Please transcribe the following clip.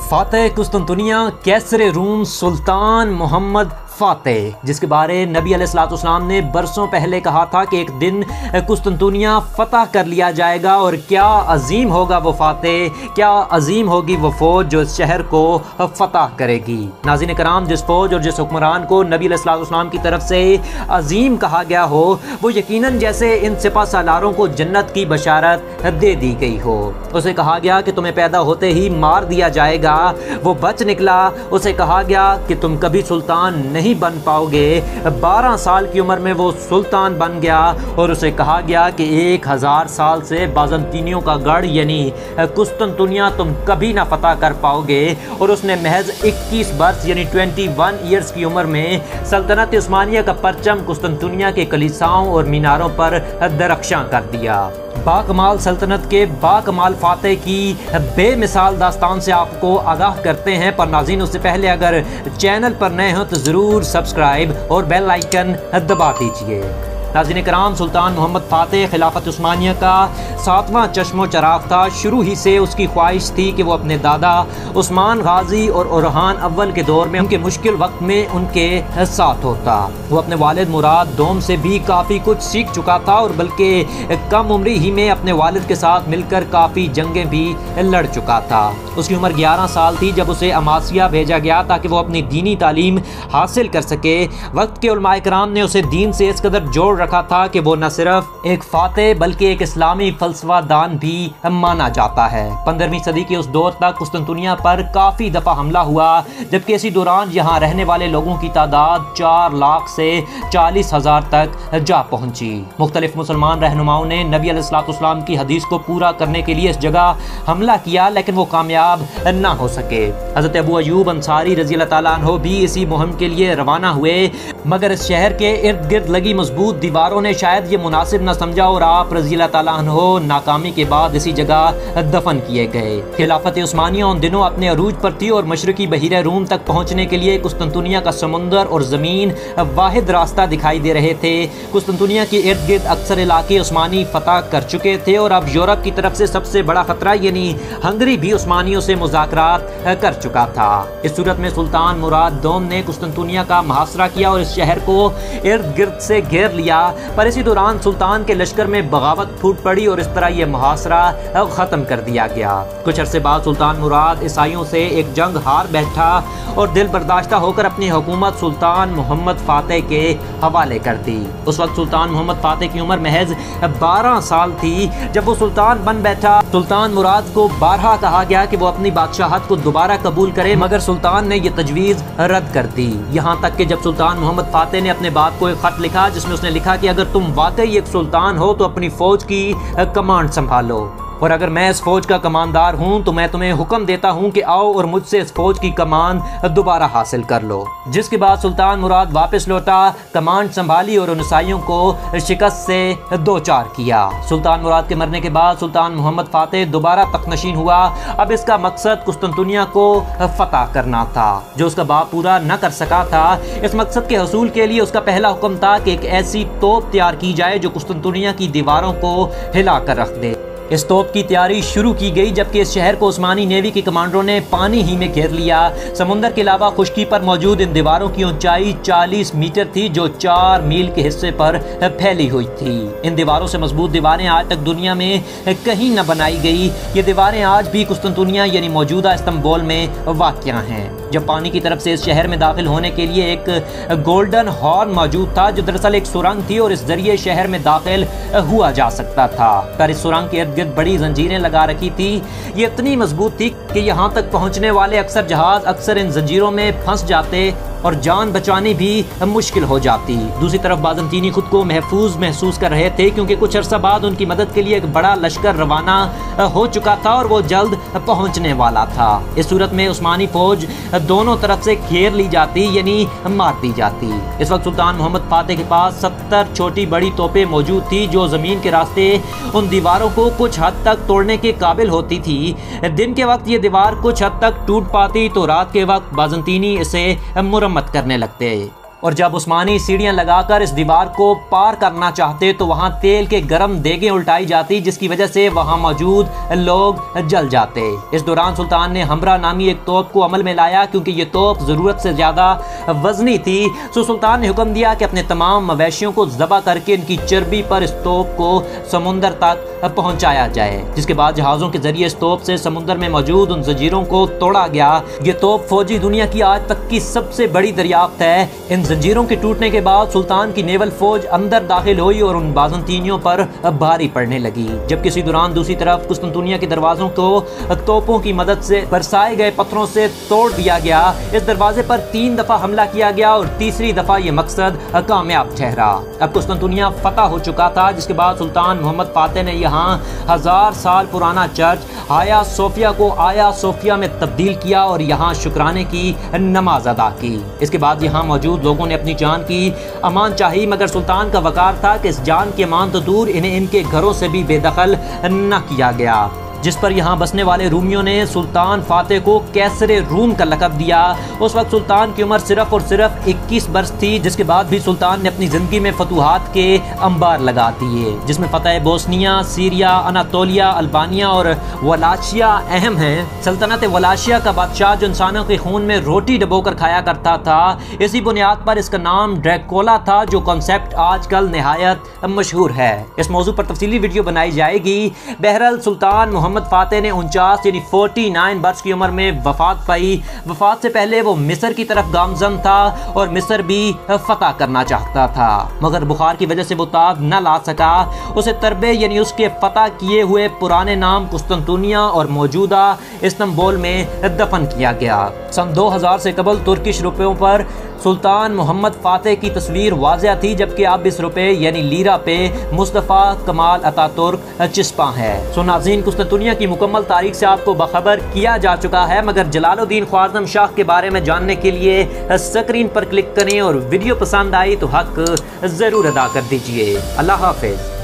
फातेह कुस्तुनतुनिया कैसर room सुल्तान मोहम्मद फातेह, जिसके बारे नबी अलैहिस्सलाम ने बरसों पहले कहा था कि एक दिन कुस्तुनतुनिया फतह कर लिया जाएगा और क्या अजीम होगा वो फातेह, क्या अजीम होगी वो फौज जो इस शहर को फतह करेगी। नाज़रीन कराम, जिस फौज और जिस हुक्मरान को नबी अलैहिस्सलाम की तरफ से अजीम कहा गया हो, वो यकीनन जैसे इन सिपा सालारों को जन्नत की बशारत दे दी गई हो। उसे कहा गया कि तुम्हें पैदा होते ही मार दिया जाएगा, वो बच निकला। उसे कहा गया कि तुम कभी सुल्तान नहीं बन पाओगे। 12 साल की उम्र में वो सुल्तान बन गया और उसे कहा गया कि 1000 साल से बाज़ंतीनियों का गढ़ यानी कुस्तुनतुनिया तुम कभी ना फतह कर पाओगे। और उसने महज 21 वर्ष यानी 21 ईयर्स की उम्र में सल्तनत उस्मानिया का परचम कुस्तुनतुनिया के कलीसाओं और मीनारों पर दरख्शां कर दिया। बाकमाल सल्तनत के बाकमाल फातेह की बेमिसाल दास्तान से आपको आगाह करते हैं, पर नाज़रीन उससे पहले अगर चैनल पर नए हो तो ज़रूर सब्सक्राइब और बेल आइकन दबा दीजिए। नाज़रीन कराम, सुल्तान मोहम्मद फातेह खिलाफत उस्मानिया का 7वां चश्मो चराग था। शुरू ही से उसकी ख्वाहिश थी कि वो अपने दादा उस्मान गाजी और ओरहान अव्वल के दौर में उनके मुश्किल वक्त में उनके साथ होता। वो अपने वालिद मुराद दोम से भी काफ़ी कुछ सीख चुका था और बल्कि कम उम्र ही में अपने वालिद के साथ मिलकर काफ़ी जंगें भी लड़ चुका था। उसकी उम्र 11 साल थी जब उसे अमासिया भेजा गया ताकि वो अपनी दीनी तालीम हासिल कर सके। वक्त के उलमाए कराम ने उसे दीन से इस कदर जोड़ रखा था कि वो न सिर्फ एक फातेह बल्कि एक इस्लामी फलसफा दान भी माना जाता है। 15वीं सदी के उस दौर तक कुस्तुनतुनिया पर काफ़ी दफ़ा हमला हुआ, जबकि इसी दौरान यहाँ रहने वाले लोगों की तादाद 4 लाख से 40,000 तक जा पहुँची। मुख्तलिफ मुसलमान रहनुमाओं ने नबी अलैहिस्सलाम की हदीस को पूरा करने के लिए इस जगह हमला किया, लेकिन वो कामयाब ना हो सके। हज़रत अबू अयूब अंसारी रज़ी अल्लाह ताला अन्हु भी इसी मुहिम के लिए रवाना हुए, मगर इस शहर के इर्द गिर्द लगी मजबूत दीवारों ने शायद ये मुनासिब न समझा और आप रज़ी अल्लाह ताला अन्हु नाकामी के बाद इसी जगह दफन किए गए। खिलाफत उस्मानिया उन दिनों अपने अरूज पर थी और मशरकी बहीरे रूम तक पहुँचने के लिए कुस्तुनतुनिया का समुंदर और ज़मीन वाहिद रास्ता दिखाई दे रहे थे। कुस्तुनतुनिया के इर्द गिर्द अक्सर इलाके उस्मानी फतह कर चुके थे और अब यूरोप की तरफ से सबसे बड़ा खतरा यानी हंगरी भी उस्मानियों से मुज़ाकरात कर चुका था। इस सूरत में सुल्तान मुराद दोम ने कुस्तुनतुनिया का मुहासरा किया और इस शहर को इर्द गिर्द से घेर लिया, पर इसी दौरान सुल्तान के लश्कर में बगावत फूट पड़ी और इस तरह यह मुहासरा ख़त्म कर दिया गया। कुछ अरसे बाद सुल्तान मुराद ईसाइयों से एक जंग हार बैठा और दिल बर्दाश्ता होकर अपनी हुकूमत सुल्तान मोहम्मद फातेह के हवाले कर दी। उस वक्त सुल्तान मोहम्मद फातेह की उम्र महज 12 साल थी जब वो सुल्तान बन बैठा। सुल्तान मुराद को बारहा कहा गया कि वो अपनी बादशाहत को दोबारा कबूल करे, मगर सुल्तान ने यह तजवीज़ रद्द कर दी। यहाँ तक कि जब सुल्तान मोहम्मद फातेह ने अपने बाप को एक खत लिखा जिसमें उसने लिखा कि अगर तुम वाकई एक सुल्तान हो तो अपनी फौज की कमांड संभालो, और अगर मैं इस फौज का कमांडर हूं तो मैं तुम्हें हुक्म देता हूं कि आओ और मुझसे इस फौज की कमान दोबारा हासिल कर लो। जिसके बाद सुल्तान मुराद वापस लौटा, कमांड संभाली और उन ईसाइयों को शिकस्त से दो चार किया। सुल्तान मुराद के मरने के बाद सुल्तान मोहम्मद फातेह दोबारा तख्तनशीन हुआ। अब इसका मकसद कुस्तुनतुनिया को फतह करना था जो उसका बाप पूरा न कर सका था। इस मकसद के हसूल के लिए उसका पहला हुक्म था कि एक ऐसी तोप तैयार की जाए जो कुस्तुनतुनिया की दीवारों को हिला कर रख दे। इस तोप की तैयारी शुरू की गई जबकि इस शहर को उस्मानी नेवी के कमांडरों ने पानी ही में घेर लिया। समुंदर के अलावा खुश्की पर मौजूद इन दीवारों की ऊंचाई 40 मीटर थी जो 4 मील के हिस्से पर फैली हुई थी। इन दीवारों से मजबूत दीवारें आज तक दुनिया में कहीं न बनाई गई। ये दीवारें आज भी कुस्तुनतुनिया यानी मौजूदा इस्तांबुल में वाक़या हैं। जब पानी की तरफ से इस शहर में दाखिल होने के लिए एक गोल्डन हॉर्न मौजूद था जो दरअसल एक सुरंग थी और इस जरिए शहर में दाखिल हुआ जा सकता था। पर इस सुरंग के गिर्द बड़ी जंजीरें लगा रखी थी। ये इतनी मजबूत थी कि यहाँ तक पहुँचने वाले अक्सर जहाज अक्सर इन जंजीरों में फंस जाते और जान बचानी भी मुश्किल हो जाती। दूसरी तरफ बाज़ंतीनी खुद को महफूज महसूस कर रहे थे क्योंकि कुछ अरसा बाद उनकी मदद के लिए एक बड़ा लश्कर रवाना हो चुका था और वो जल्द पहुँचने वाला था। इस सूरत में उस्मानी फौज दोनों तरफ से घेर ली जाती यानी मार दी जाती। इस वक्त सुल्तान मोहम्मद फातेह के पास 70 छोटी बड़ी तोपें मौजूद थी जो ज़मीन के रास्ते उन दीवारों को कुछ हद तक तोड़ने के काबिल होती थी। दिन के वक्त ये दीवार कुछ हद तक टूट पाती तो रात के वक्त बाज़ंतीनी इसे मुरम्मत करने लगते और जब उस्मानी सीढ़ियां लगाकर इस दीवार को पार करना चाहते तो वहां तेल के गर्म देगें उल्टाई जाती, जिसकी वजह से वहां मौजूद लोग जल जाते। इस दौरान सुल्तान ने हमरा नामी एक तोप को अमल में लाया। क्योंकि ये तोप जरूरत से ज्यादा वजनी थी, तो सुल्तान ने हुक्म दिया कि अपने तमाम मवेशियों को ज़बह करके इनकी चर्बी पर इस तोप को समुंदर तक पहुंचाया जाए, जिसके बाद जहाज़ों के जरिए इस तोप से समुंदर में मौजूद उन जंजीरों को तोड़ा गया। ये तोप फौजी दुनिया की आज तक की सबसे बड़ी दरियाफ्त है। इन जंजीरों के टूटने के बाद सुल्तान की नेवल फौज अंदर दाखिल हुई और उन बाज़ंतीनियों पर भारी पड़ने लगी। जबकि इसी दौरान दूसरी तरफ कुस्तुनतुनिया के दरवाजों को तोपों की मदद से बरसाए गए पत्थरों से तोड़ दिया गया। इस दरवाजे पर 3 दफा हमला किया गया और तीसरी दफा ये मकसद कामयाब ठहरा। अब कुस्तुनतुनिया फतह हो चुका था, जिसके बाद सुल्तान मोहम्मद फातेह ने यहाँ 1000 साल पुराना चर्च हाया सोफिया को आया सोफिया में तब्दील किया और यहाँ शुक्राने की नमाज अदा की। इसके बाद यहाँ मौजूद लोगों ने अपनी जान की अमान चाही, मगर सुल्तान का वकार था कि इस जान की अमान तो दूर, इन्हें इनके घरों से भी बेदखल न किया गया, जिस पर यहाँ बसने वाले रूमियों ने सुल्तान फातेह को कैसरे रूम का लक़ब दिया। उस वक्त सुल्तान की उम्र सिर्फ और सिर्फ 21 बरस थी, जिसके बाद भी सुल्तान ने अपनी ज़िंदगी में फतूहात के अंबार लगा दिए, जिसमें फ़तह बोस्निया, सीरिया, अनातोलिया, अल्बानिया और वलाशिया अहम हैं। सल्तनत वलाशिया का बादशाह जो इंसानों के खून में रोटी डबोकर खाया करता था, इसी बुनियाद पर इसका नाम ड्रैकोला था, जो कॉन्सेप्ट आजकल नहायत मशहूर है। इस मौजू पर तफसीली वीडियो बनाई जाएगी। बहरहाल सुल्तान मोहम्मद फातेह ने 49 यानी 49 बरस की उम्र में वफात पाई। वफात से पहले वो मिस्र की तरफ गामजन था और मिस्र भी फतह करना चाहता था, मगर बुखार की वजह से वो ताब न ला सका। उसे तरबे यानी उसके फतह किए हुए पुराने नाम कुस्तुनतुनिया और मौजूदा इस्तांबुल में दफन किया गया। सन 2000 से कबल तुर्किश रुपयों पर सुल्तान मोहम्मद फातेह की तस्वीर वाज़िया थी, जबकि अब इस रुपये यानी लीरा पे मुस्तफ़ा कमाल अतातुर्क चिस्पा है। सो नाज़रीन, कुस्तुनतुनिया की मुकम्मल तारीख से आपको बाखबर किया जा चुका है, मगर जलालुद्दीन ख्वारज़म शाह के बारे में जानने के लिए स्क्रीन पर क्लिक करें और वीडियो पसंद आई तो हक ज़रूर अदा कर दीजिए। अल्लाह हाफ़िज़।